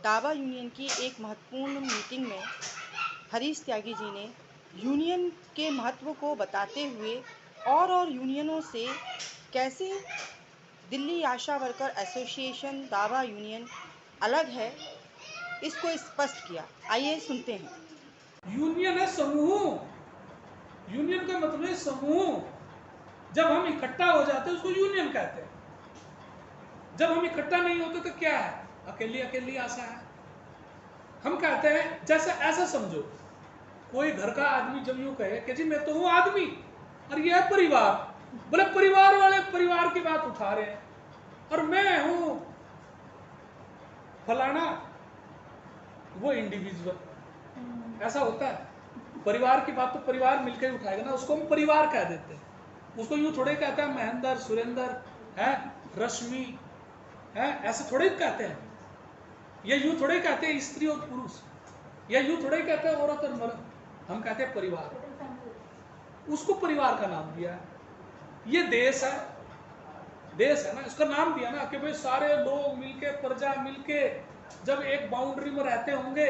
Taba union की एक महत्वपूर्ण मीटिंग में हरीश त्यागी जी ने यूनियन के महत्व को बताते हुए और यूनियनों से कैसे दिल्ली आशा वर्कर एसोसिएशन टाबा यूनियन अलग है, इसको स्पष्ट किया। आइए सुनते हैं। यूनियन है समूह। यूनियन का मतलब है समूह। जब हम इकट्ठा हो जाते हैं उसको यूनियन कहते हैं। जब हम इकट्ठा नहीं होते तो क्या है? अकेली अकेली आशा है। हम कहते हैं जैसे ऐसा समझो, कोई घर का आदमी जब यूं कहे कि जी मैं तो हूं आदमी और ये है परिवार, बोले परिवार वाले परिवार की बात उठा रहे हैं और मैं हूं फलाना, वो इंडिविजुअल। ऐसा होता है? परिवार की बात तो परिवार मिलकर उठाएगा ना, उसको हम परिवार कह देते हैं। उसको यूं थोड़े कहते हैं महेंद्र, सुरेंद्र है, रश्मि है, ऐसे थोड़े कहते हैं। या यूं थोड़े कहते हैं स्त्री और पुरुष, या यूं थोड़े कहते हैं औरत और मर्द। हम कहते हैं परिवार, उसको परिवार का नाम दिया है। ये देश है, देश है ना, इसका नाम दिया ना कि भाई सारे लोग मिलके, प्रजा मिलके जब एक बाउंड्री में रहते होंगे,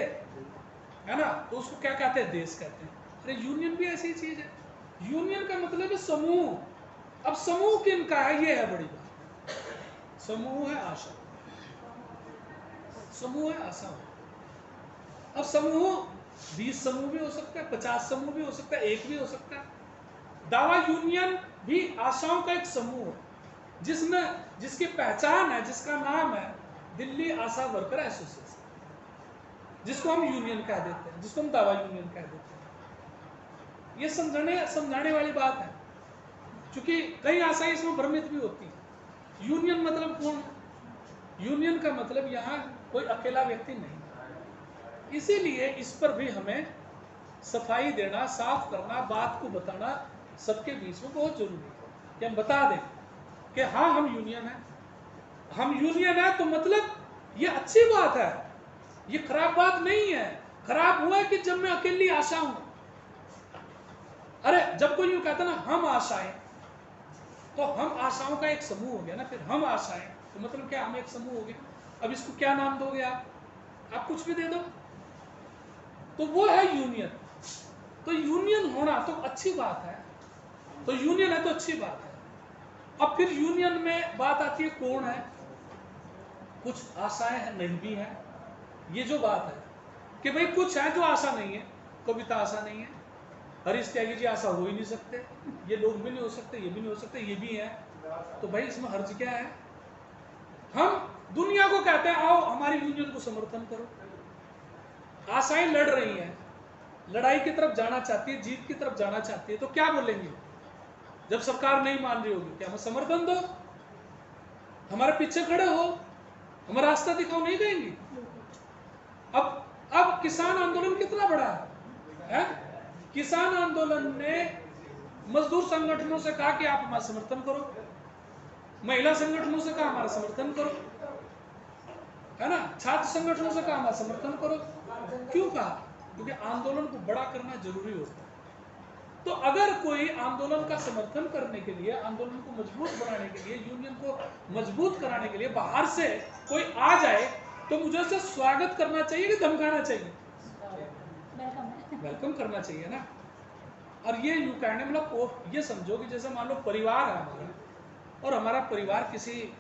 है ना, तो उसको क्या कहते हैं? देश कहते हैं। अरे यूनियन भी ऐसी चीज है। यूनियन का मतलब है समूह। अब समूह किनका है? ये है बड़ी बात। समूह है आशा, समूह है आशा। अब समूह 20 समूह भी हो सकता है, 50 समूह भी हो सकता है, एक भी हो सकता है। दावा यूनियन भी आशाओं का एक समूह है, जिसमें जिसकी पहचान है, जिसका नाम है दिल्ली आशा वर्कर एसोसिएशन, जिसको हम यूनियन कह देते हैं, जिसको हम दावा यूनियन कह देते हैं। ये समझाने वाली बात है, क्योंकि कई आशाएं इसमें भ्रमित भी होती हैं। यूनियन मतलब कौन? यूनियन का मतलब यहाँ कोई अकेला व्यक्ति नहीं। इसीलिए इस पर भी हमें सफाई देना, साफ करना, बात को बताना सबके बीच में बहुत जरूरी है कि हम बता दें कि हाँ हम यूनियन है। हम यूनियन है तो मतलब ये अच्छी बात है, ये खराब बात नहीं है। खराब हुआ है कि जब मैं अकेली आशा हूं। अरे जब कोई यूं कहता ना हम आशाएं, तो हम आशाओं का एक समूह हो गया ना। फिर हम आशाएं तो मतलब क्या? हम एक समूह हो गए। अब इसको क्या नाम दोगे आप कुछ भी दे दो, तो वो है यूनियन। तो यूनियन होना तो अच्छी बात है, तो यूनियन है तो अच्छी बात है। अब फिर यूनियन में बात आती है कौन है? कुछ आशाएं हैं, नहीं भी है। ये जो बात है कि भाई कुछ है जो आशा नहीं है। कविता आशा नहीं है, हरीश त्यागी जी आशा हो ही नहीं सकते, ये लोग भी नहीं हो सकते, ये भी नहीं हो सकते, ये भी है। तो भाई इसमें हर्ज क्या है? हम दुनिया को कहते हैं आओ हमारी यूनियन को समर्थन करो। आशाएं लड़ रही हैं, लड़ाई की तरफ जाना चाहती है, जीत की तरफ जाना चाहती है, तो क्या बोलेंगे जब सरकार नहीं मान रही होगी? क्या हमें समर्थन दो, हमारे पीछे खड़े हो, हमें रास्ता दिखाओ, नहीं कहेंगे? अब किसान आंदोलन कितना बड़ा है? किसान आंदोलन ने मजदूर संगठनों से कहा कि आप हमारा समर्थन करो, महिला संगठनों से कहा हमारा समर्थन करो, है ना, छात्र संगठनों से कहा हमारा समर्थन करो। क्यों कहा? क्योंकि आंदोलन को बड़ा करना जरूरी होता है। तो अगर कोई आंदोलन का समर्थन करने के लिए, आंदोलन को मजबूत बनाने के लिए, यूनियन को मजबूत कराने के लिए बाहर से कोई आ जाए, तो मुझे उसे स्वागत करना चाहिए कि धमकाना चाहिए? वेलकम करना चाहिए ना। और ये यूं कहने मतलब ये समझो कि जैसे मान लो परिवार है हमारा, और हमारा परिवार किसी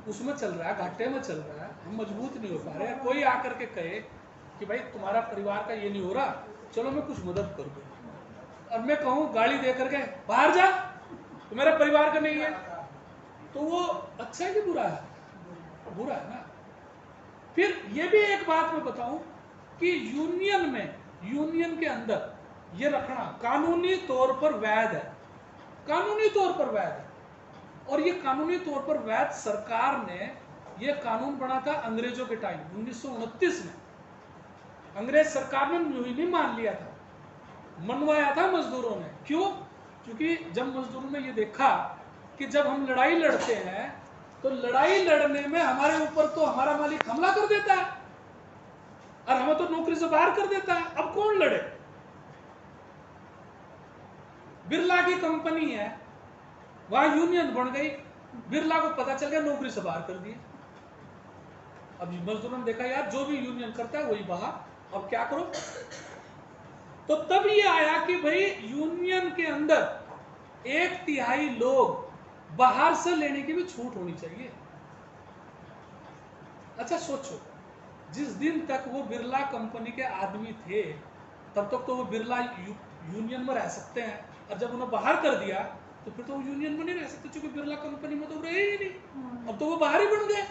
उसमें चल रहा है, घाटे में चल रहा है, हम मजबूत नहीं हो पा रहे, कोई आकर के कहे कि भाई तुम्हारा परिवार का ये नहीं हो रहा, चलो मैं कुछ मदद कर दूं, और मैं कहूँ गाली दे करके बाहर जा, तो मेरा परिवार का नहीं है, तो वो अच्छा है कि बुरा है? बुरा है ना। फिर ये भी एक बात मैं बताऊं कि यूनियन में, यूनियन के अंदर ये रखना कानूनी तौर पर वैध है, कानूनी तौर पर वैध है। और ये कानूनी तौर पर वैध सरकार ने ये कानून बना था अंग्रेजों के टाइम 1929 में। अंग्रेज सरकार ने नहीं मान लिया था, मनवाया था मजदूरों ने। क्यों? क्योंकि जब मजदूरों ने ये देखा कि जब हम लड़ाई लड़ते हैं तो लड़ाई लड़ने में हमारे ऊपर तो हमारा मालिक हमला कर देता है और हमें तो नौकरी से बाहर कर देता है, अब कौन लड़े? बिरला की कंपनी है, वहां यूनियन बन गई, बिरला को पता चल गया, नौकरी से बाहर कर दिए। अब मजदूरों ने देखा यार जो भी यूनियन करता है वही बाहर, अब क्या करो। तो तब ये आया कि भाई यूनियन के अंदर 1/3 लोग बाहर से लेने की भी छूट होनी चाहिए। अच्छा सोचो, जिस दिन तक वो बिरला कंपनी के आदमी थे तब तक तो वो बिरला यूनियन में रह सकते हैं, और जब उन्हें बाहर कर दिया तो फिर तो वो यूनियन में नहीं रह सकते, क्योंकि बिरला कंपनी में तो रहे ही नहीं। अब तो वो बाहर ही बन गए।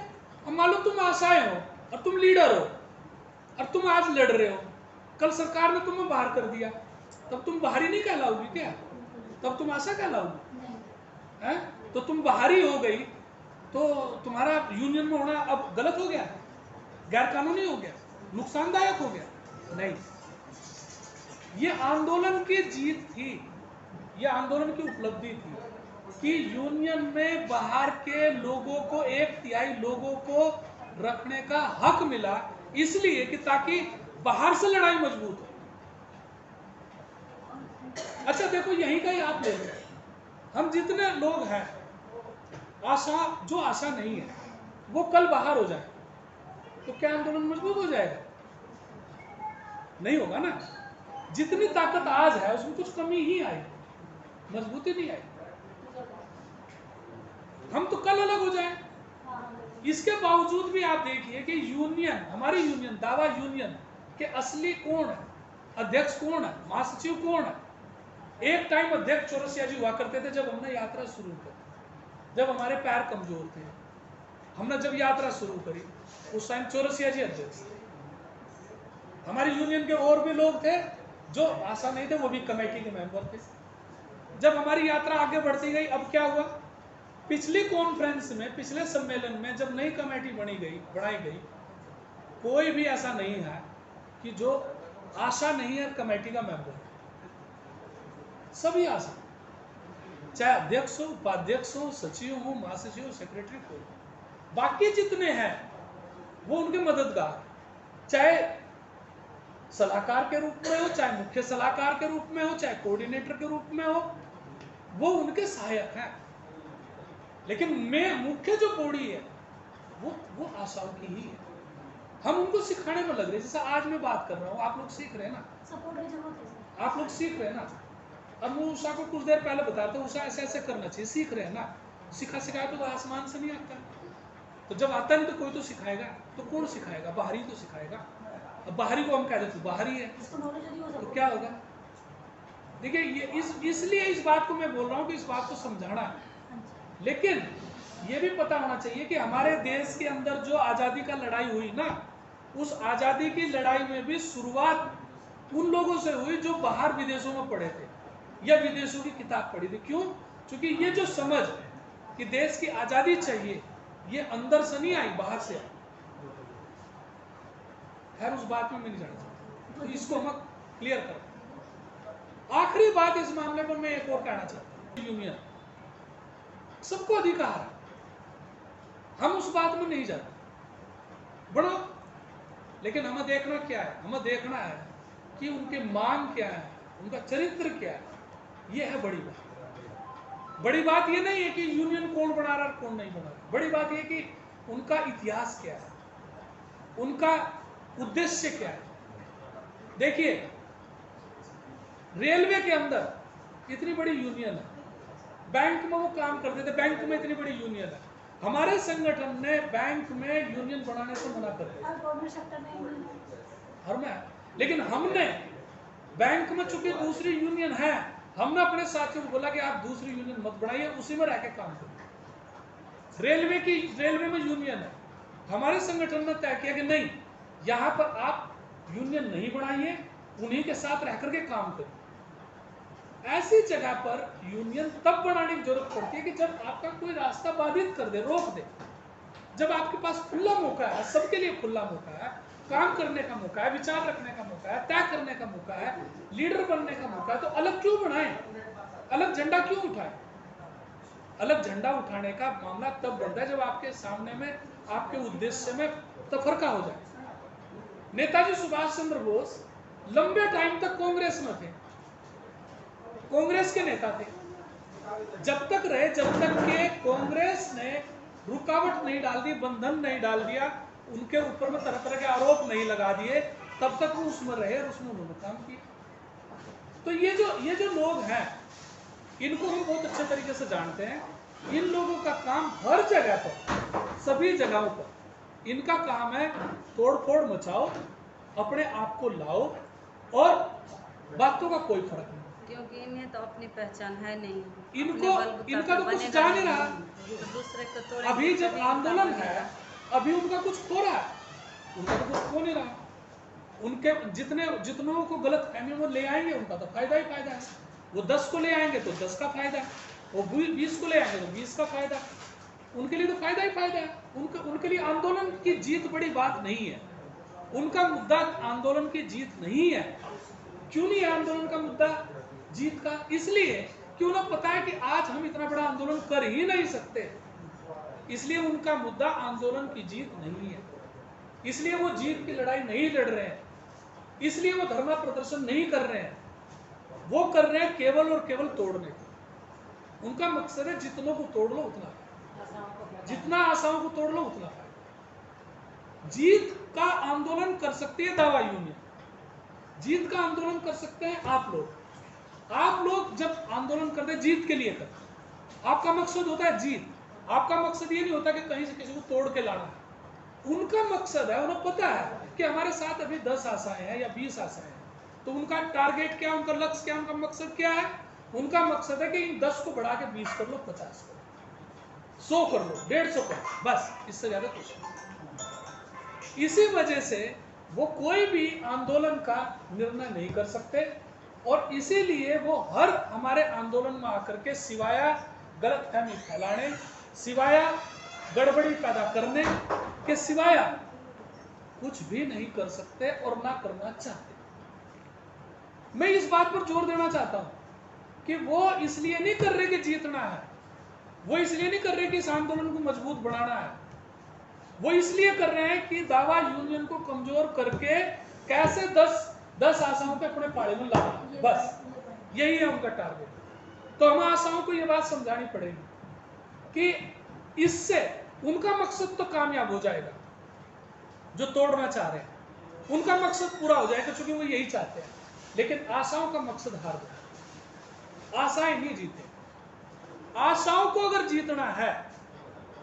अब मान लो तुम आशाएं हो और तुम लीडर हो और तुम आज लड़ रहे हो, कल सरकार ने तुम्हें बाहर कर दिया, तब तुम बाहरी नहीं कहलाओगी क्या? तब तुम आशा कहलाओगी हैं? तो तुम बाहरी हो गई तो तुम्हारा यूनियन में होना अब गलत हो गया, गैर कानूनी हो गया, नुकसानदायक हो गया? नहीं, ये आंदोलन की जीत थी, ये आंदोलन की उपलब्धि थी कि यूनियन में बाहर के लोगों को 1/3 लोगों को रखने का हक मिला, इसलिए कि ताकि बाहर से लड़ाई मजबूत हो। अच्छा देखो, यहीं का ही आप ले लो, हम जितने लोग हैं, जो आशा नहीं है वो कल बाहर हो जाए तो क्या आंदोलन मजबूत हो जाएगा? नहीं होगा ना। जितनी ताकत आज है उसमें कुछ कमी ही आई, मजबूती नहीं आई। हम तो कल अलग हो जाए। इसके बावजूद भी आप देखिए कि यूनियन, हमारी यूनियन, दावा यूनियन के असली कौन है, अध्यक्ष कौन है, महासचिव कौन है? एक टाइम अध्यक्ष चौरसिया जी हुआ करते थे जब हमने यात्रा शुरू करी, जब हमारे पैर कमजोर थे, हमने जब यात्रा शुरू करी उस टाइम चौरसिया जी अध्यक्ष थे। हमारी यूनियन के और भी लोग थे जो आशा नहीं थे, वो भी कमेटी के मेंबर थे। जब हमारी यात्रा आगे बढ़ती गई, अब क्या हुआ? पिछली कॉन्फ्रेंस में, पिछले सम्मेलन में जब नई कमेटी बनाई गई, कोई भी ऐसा नहीं है कि जो आशा नहीं है कमेटी का मेंबर, सभी आशा, चाहे अध्यक्ष हो, उपाध्यक्ष हो, सचिव हो, महासचिव हो, सेक्रेटरी हो, बाकी जितने हैं वो उनके मददगार, चाहे सलाहकार के रूप में हो, चाहे मुख्य सलाहकार के रूप में हो, चाहे कोऑर्डिनेटर के रूप में हो, वो उनके सहायक हैं। लेकिन मुख्य जो बॉडी है वो आशाओं की ही है। हम उनको सिखाने में लग रहे हैं, जैसे आज मैं बात कर रहा हूँ, आप लोग सीख रहे हैं ना, आप लोग सीख रहे हैं ना। अब मैं उषा को कुछ देर पहले बताता हूँ, उषा ऐसे ऐसे करना चाहिए, सीख रहे हैं ना। सिखाया तो आसमान से नहीं आता, तो जब आता नहीं तो कोई तो सिखाएगा, तो कौन सिखाएगा? बाहरी तो सिखाएगा। अब बाहरी को हम कह देते बाहरी है तो क्या होगा? देखिए, ये इसलिए इस बात को मैं बोल रहा हूँ कि इस बात को समझाना है। लेकिन ये भी पता होना चाहिए कि हमारे देश के अंदर जो आज़ादी का लड़ाई हुई ना, उस आज़ादी की लड़ाई में भी शुरुआत उन लोगों से हुई जो बाहर विदेशों में पढ़े थे या विदेशों की किताब पढ़ी थी। क्यों? क्योंकि ये जो समझ कि देश की आज़ादी चाहिए, ये अंदर से नहीं आई, बाहर से आई। खैर, उस बात में मैं नहीं जाना चाहता, तो इसको हम क्लियर करें। आखिरी बात इस मामले पर मैं एक और कहना चाहता हूँ, यूनियन सबको अधिकार है, हम उस बात में नहीं जाते बड़ा, लेकिन हमें देखना क्या है? हमें देखना है कि उनकी मांग क्या है, उनका चरित्र क्या है। ये है बड़ी बात। बड़ी बात ये नहीं है कि यूनियन कौन बना रहा है कौन नहीं बना रहा, बड़ी बात ये कि उनका इतिहास क्या है, उनका उद्देश्य क्या है। देखिए, रेलवे के अंदर इतनी बड़ी यूनियन है, बैंक में वो काम करते थे, बैंक में इतनी बड़ी यूनियन है। हमारे संगठन ने बैंक में यूनियन बनाने से मना कर दिया, हर में। लेकिन हमने बैंक में चूंकि दूसरी यूनियन है, हमने अपने साथियों को बोला कि आप दूसरी यूनियन मत बनाइए, उसी में रह के काम करिए। रेलवे में यूनियन है, हमारे संगठन ने तय किया कि नहीं, यहाँ पर आप यूनियन नहीं बनाइए, उन्हीं के साथ रह करके काम करिए। ऐसी जगह पर यूनियन तब बनाने की जरूरत पड़ती है कि जब आपका कोई रास्ता बाधित कर दे, रोक दे। जब आपके पास खुला मौका है, सबके लिए खुला मौका है, काम करने का मौका है, विचार रखने का मौका है, तय करने का मौका है, लीडर बनने का मौका है, तो अलग क्यों बनाएं? अलग झंडा क्यों उठाएं? अलग झंडा उठाने का मामला तब बनता है जब आपके सामने में, आपके उद्देश्य में तफरका हो जाए। नेताजी सुभाष चंद्र बोस लंबे टाइम तक कांग्रेस में थे, कांग्रेस के नेता थे, जब तक रहे जब तक के कांग्रेस ने रुकावट नहीं डाल दी, बंधन नहीं डाल दिया, उनके ऊपर में तरह तरह के आरोप नहीं लगा दिए, तब तक वो उसमें रहे और उसमें उन्होंने काम किया। तो ये जो लोग हैं, इनको हम बहुत अच्छे तरीके से जानते हैं। इन लोगों का काम हर जगह पर, सभी जगहों पर इनका काम है तोड़ फोड़ मचाओ, अपने आप को लाओ, और बातों का कोई फर्क नहीं, क्योंकि इन्हें तो अपनी पहचान है नहीं। इनका तो कुछ जा नहीं रहा। तो दूसरे को तोड़ेंगे, अभी जब तभी आंदोलन इनका है, बनेगा। अभी उनका कुछ खो रहा है, उनका तो कुछ खो नहीं रहा। उनके जितनों को गलत फहमी वो ले आएंगे, उनका तो फायदा ही फायदा है। वो 10 को ले आएंगे तो 10 का फायदा है, वो 20 को ले आएंगे तो 20 का फायदा है। उनके लिए तो फायदा ही फायदा है। उनके लिए आंदोलन की जीत बड़ी बात नहीं है। उनका मुद्दा आंदोलन की जीत नहीं है। क्यों नहीं है आंदोलन का मुद्दा जीत का? इसलिए कि उन्हें पता है कि आज हम इतना बड़ा आंदोलन कर ही नहीं सकते। इसलिए उनका मुद्दा आंदोलन की जीत नहीं है। इसलिए वो जीत की लड़ाई नहीं लड़ रहे हैं। इसलिए वो धरना प्रदर्शन नहीं कर रहे हैं। वो कर रहे हैं केवल और केवल तोड़ने को। उनका मकसद है जितनों को तोड़ लो उतना, जितना आशाओं को तोड़ लो उतना। जीत का आंदोलन कर सकती है दावा यूनियन, जीत का आंदोलन कर सकते हैं आप लोग। आप लोग जब आंदोलन करते हैं जीत के लिए करते हैं, आपका मकसद होता है जीत। आपका मकसद ये नहीं होता कि कहीं से किसी को तोड़ के लाना है। उनका मकसद है, उन्हें पता है कि हमारे साथ अभी 10 आशाएं हैं या 20 आशाएं हैं, तो उनका टारगेट क्या, उनका लक्ष्य क्या, उनका मकसद क्या है? उनका मकसद है कि इन 10 को बढ़ा के 20 कर लो, 50 कर लो, 100 कर लो, 150 कर लो, बस इससे ज्यादा कुछ नहीं। इसी वजह से वो कोई भी आंदोलन का निर्णय नहीं कर सकते, और इसीलिए वो हर हमारे आंदोलन में आकर के सिवाय गलतफहमी फैलाने, सिवाय गड़बड़ी पैदा करने के सिवाय कुछ भी नहीं कर सकते और ना करना चाहते। मैं इस बात पर जोर देना चाहता हूं कि वो इसलिए नहीं कर रहे कि जीतना है, वो इसलिए नहीं कर रहे कि इस आंदोलन को मजबूत बनाना है, वो इसलिए कर रहे हैं कि दावा यूनियन को कमजोर करके कैसे 10 आशाओं पे अपने पाले में लाना, बस यही है उनका टारगेट। तो हम आशाओं को यह बात समझानी पड़ेगी कि इससे उनका मकसद तो कामयाब हो जाएगा, जो तोड़ना चाह रहे हैं उनका मकसद पूरा हो जाएगा, क्योंकि वो यही चाहते हैं। लेकिन आशाओं का मकसद हार गया, आशाएं नहीं जीते। आशाओं को अगर जीतना है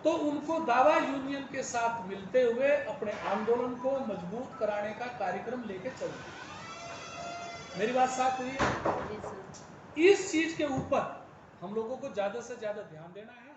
तो उनको दावा यूनियन के साथ मिलते हुए अपने आंदोलन को मजबूत कराने का कार्यक्रम लेके चलना। मेरी बात साफ हुई है? इस चीज के ऊपर हम लोगों को ज्यादा से ज्यादा ध्यान देना है।